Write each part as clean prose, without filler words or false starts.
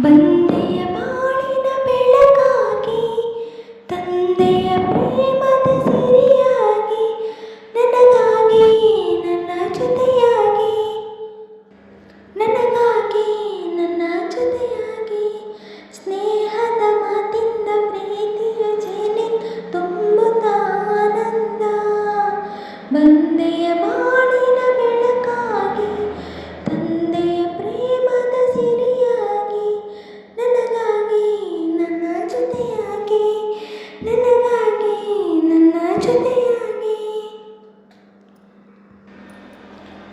ಬಂದೆಯ ಬಾಳಿನ ಬೆಳಕಾಗಿ, ತಂದೆಯ ಪ್ರೇಮದ ಸಿರಿಯಾಗಿ, ನನಗಾಗಿ ನನ್ನ ಜೊತೆಯಾಗಿ, ನನಗಾಗಿ ನನ್ನ ಜೊತೆಯಾಗಿ, ಸ್ನೇಹದ ಮಾತಿಂದ ಪ್ರೀತಿಯ ಜೇನಿ ತುಂಬುತ್ತಾ ಆನಂದ. ಬಂದೆಯ ಬಾಳಿನ ಬೆಳಕಾಗಿ, ತಂದೆಯ ಪ್ರೇಮದ ಸಿರಿಯಾಗಿ, ನನಗಾಗಿ ನನ್ನ ಜೊತೆಯಾಗಿ, ನನಗಾಗಿ ನನ್ನ ಜೊತೆಯಾಗಿ.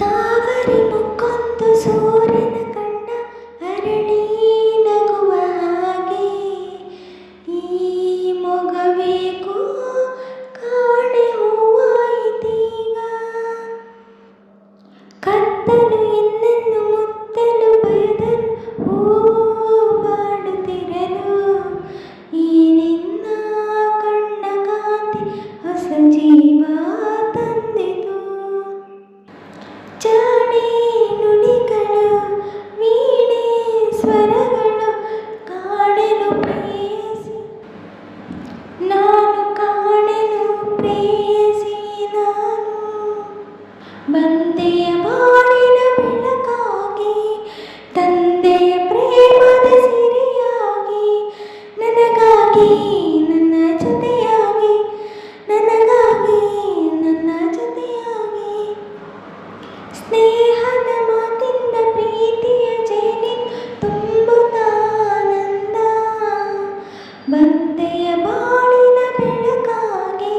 ತಾವರೆ ಮುಕ್ಕೊಂದು ಸೂರ್ಯನ ಕಣ್ಣ ಅರಳಿ ನಗುವ ಹಾಗೆ, ಈ ಮೊಗವೇಕೋ ಕಾಣೆ ಹೂವಾಯಿತೀಗ. ಕತ್ತಲು ಇನ್ನೆಂದು ಮುತ್ತಲು ಬಯದಲು ಹೂ ಬಾಡುತ್ತಿರಲು, ಈ ನಿನ್ನ ಕಣ್ಣ ಕಾಂತಿ ಹೊಸ ಜೀವ ತಂದಿತು. ಜಾಣೆ ನುಡಿಗಳು, ವೀಣೆ ಸ್ವರಗಳು, ಕಾಣೆನು ಪ್ರೇಯಸಿ ನಾನು, ಕಾಣೆನು ಪ್ರೇಯಸಿ ನಾನು. ಬಂದೆಯ ಬಾಳಿನ ಬೆಳಕಾಗಿ, ತಂದೆಯ ಪ್ರೇಮದ ಸಿರಿಯಾಗಿ, ನನಗಾಗಿ ನನ್ನ ಜೊತೆಯಾಗಿ, ನನಗಾಗಿ ನನ್ನ ಜೊತೆಯಾಗಿ. ಸ್ನೇಹದ ಮಾತಿಂದ ಪ್ರೀತಿಯ ಜೇನಿ ತುಂಬುತ್ತಾ ಆನಂದ. ಬಂದೆಯ ಬಾಳಿನ ಬೆಳಕಾಗಿ,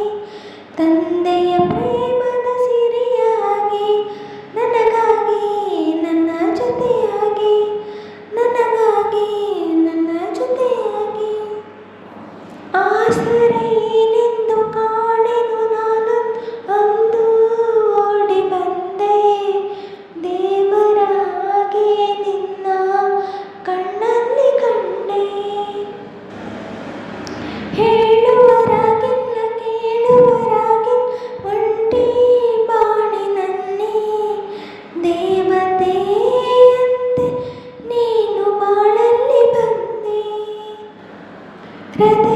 ತಂದೆಯ ಪ್ರೇಮದ ಸಿರಿಯಾಗಿ, ನನಗಾಗಿ ನನ್ನ ಜೊತೆಯಾಗಿ, ನನಗಾಗಿ ನನ್ನ ಜೊತೆಯಾಗಿ. ಆಸರೆ ಏನೆಂದು ಕಾಣೆನು ನಾನು, ಅಂದು ಓಡಿ ಬಂದೆ. ದೇವರ ಹಾಗೆ ನಿನ್ನ ಕಣ್ಣಲ್ಲಿ ಕಂಡೆ. ಹೇಳುವರಾಗಿಲ್ಲ ಕೇಳುವರಾಗಿಲ್ಲ ಒಂಟಿ ಬಾಳಿನಲ್ಲಿ, ದೇವತೆಯಂತೆ ನೀನು ಬಾಳಲ್ಲಿ ಬಂದೆ. ಹೃದಯ